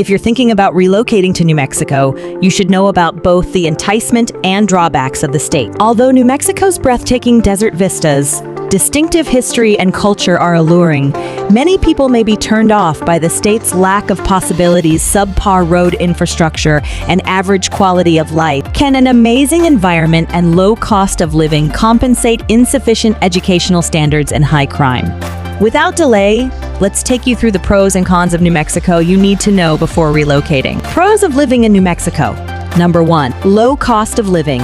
If you're thinking about relocating to New Mexico, you should know about both the enticement and drawbacks of the state. Although New Mexico's breathtaking desert vistas, distinctive history, and culture are alluring, many people may be turned off by the state's lack of possibilities, subpar road infrastructure, and average quality of life. Can an amazing environment and low cost of living compensate insufficient educational standards and high crime? Without delay, let's take you through the pros and cons of New Mexico you need to know before relocating. Pros of living in New Mexico. Number 1, low cost of living.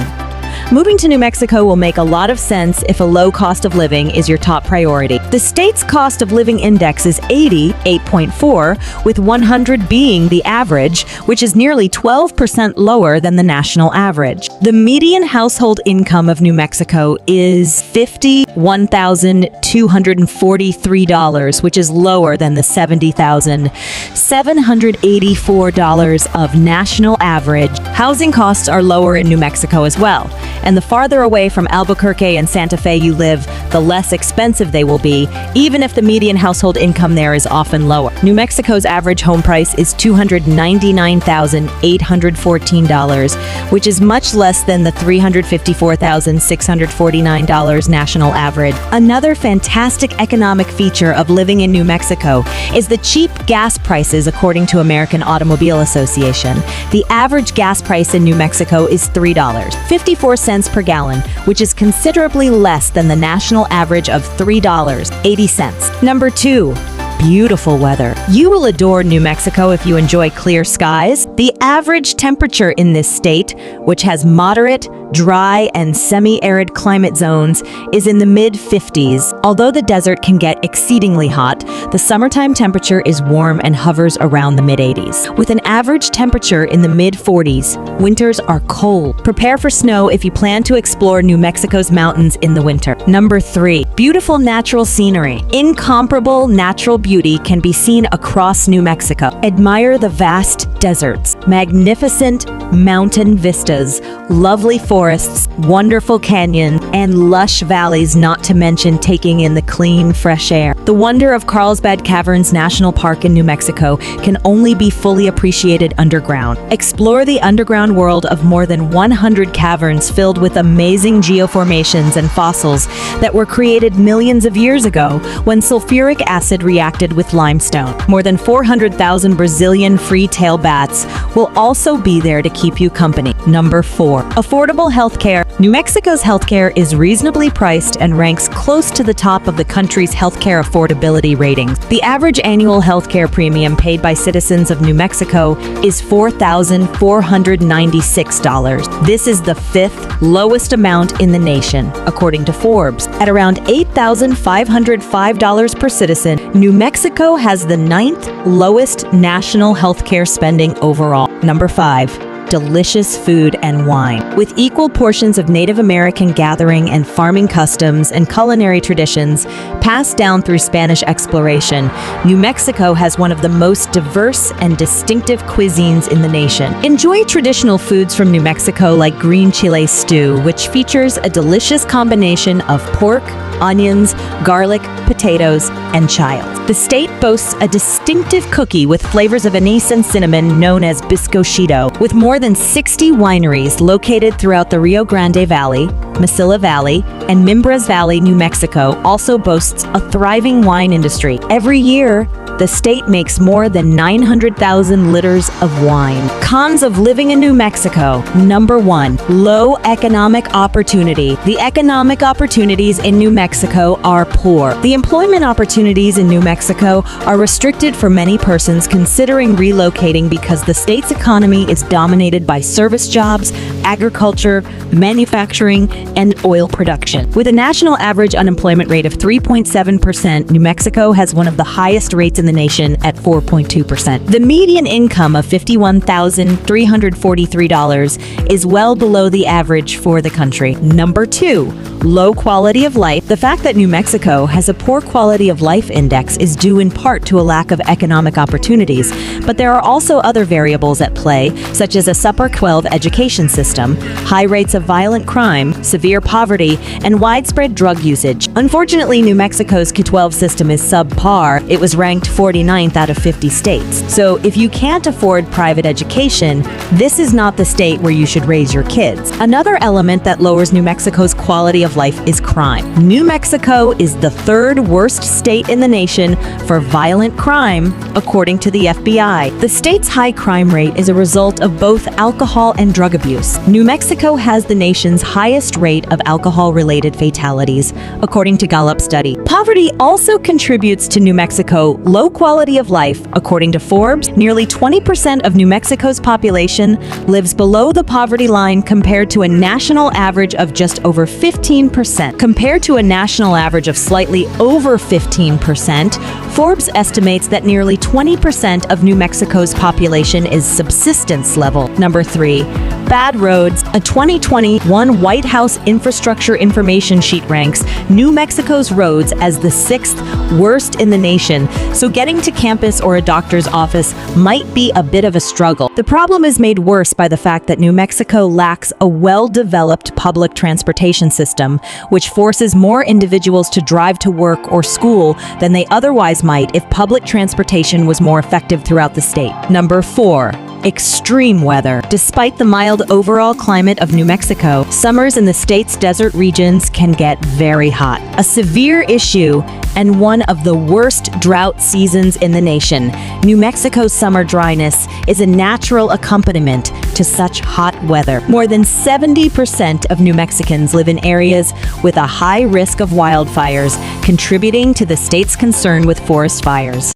Moving to New Mexico will make a lot of sense if a low cost of living is your top priority. The state's cost of living index is 8.4, with 100 being the average, which is nearly 12% lower than the national average. The median household income of New Mexico is $51,243, which is lower than the $70,784 of national average. Housing costs are lower in New Mexico as well, and the farther away from Albuquerque and Santa Fe you live, the less expensive they will be, even if the median household income there is often lower. New Mexico's average home price is $299,814, which is much less than the $354,649 national average. Another fantastic economic feature of living in New Mexico is the cheap gas prices, according to American Automobile Association. The average gas price in New Mexico is $3.54 per gallon, which is considerably less than the national average of $3.80. Number 2, beautiful weather. You will adore New Mexico if you enjoy clear skies. The average temperature in this state, which has moderate, dry, and semi-arid climate zones, is in the mid-50s. Although the desert can get exceedingly hot, the summertime temperature is warm and hovers around the mid-80s. With an average temperature in the mid-40s, winters are cold. Prepare for snow if you plan to explore New Mexico's mountains in the winter. Number 3, beautiful natural scenery. Incomparable natural beauty can be seen across New Mexico. Admire the vast deserts, magnificent mountain vistas, lovely forests, wonderful canyons, and lush valleys, not to mention taking in the clean, fresh air. The wonder of Carlsbad Caverns National Park in New Mexico can only be fully appreciated underground. Explore the underground world of more than 100 caverns filled with amazing geoformations and fossils that were created millions of years ago when sulfuric acid reacted with limestone. More than 400,000 Brazilian free-tail bats will also be there to keep you company. Number 4, affordable healthcare. New Mexico's healthcare is reasonably priced and ranks close to the top of the country's healthcare affordability ratings. The average annual healthcare premium paid by citizens of New Mexico is $4,496. This is the 5th lowest amount in the nation, according to Forbes. At around $8,505 per citizen, New Mexico has the 9th lowest national healthcare spending overall. Number 5, delicious food and wine. With equal portions of Native American gathering and farming customs and culinary traditions passed down through Spanish exploration, New Mexico has one of the most diverse and distinctive cuisines in the nation. Enjoy traditional foods from New Mexico like green chile stew, which features a delicious combination of pork, onions, garlic, potatoes, and chiles. The state boasts a distinctive cookie with flavors of anise and cinnamon known as bizcochito. With more than 60 wineries located throughout the Rio Grande Valley, Mesilla Valley, and Mimbres Valley, New Mexico also boasts a thriving wine industry. Every year, the state makes more than 900,000 liters of wine. Cons of living in New Mexico. Number 1, low economic opportunity. The economic opportunities in New Mexico are poor. The employment opportunities in New Mexico are restricted for many persons considering relocating because the state's economy is dominated by service jobs, agriculture, manufacturing, and oil production. With a national average unemployment rate of 3.7%, New Mexico has one of the highest rates in the nation at 4.2%. The median income of $51,343 is well below the average for the country. Number 2, Low quality of life. The fact that New Mexico has a poor quality of life index is due in part to a lack of economic opportunities, but there are also other variables at play, such as a sub-12 education system, high rates of violent crime, severe poverty, and widespread drug usage. Unfortunately, New Mexico's K-12 system is subpar. It was ranked 49th out of 50 states. So if you can't afford private education, this is not the state where you should raise your kids. Another element that lowers New Mexico's quality of life is crime. New Mexico is the third worst state in the nation for violent crime, according to the FBI. The state's high crime rate is a result of both alcohol and drug abuse. New Mexico has the nation's highest rate of alcohol-related fatalities, according to Gallup study. Poverty also contributes to New Mexico low quality of life. According to Forbes, nearly 20% of New Mexico's population lives below the poverty line compared to a national average of just over 15%. Compared to a national average of slightly over 15%, Forbes estimates that nearly 20% of New Mexico's population is subsistence level. Number 3. Bad roads. A 2021 White House Infrastructure Information Sheet ranks New Mexico's roads as the 6th worst in the nation, so getting to campus or a doctor's office might be a bit of a struggle. The problem is made worse by the fact that New Mexico lacks a well-developed public transportation system, which forces more individuals to drive to work or school than they otherwise might if public transportation was more effective throughout the state. Number 4. Extreme weather. Despite the mild overall climate of New Mexico, summers in the state's desert regions can get very hot. A severe issue and one of the worst drought seasons in the nation. New Mexico's summer dryness is a natural accompaniment to such hot weather. More than 70% of New Mexicans live in areas with a high risk of wildfires, contributing to the state's concern with forest fires.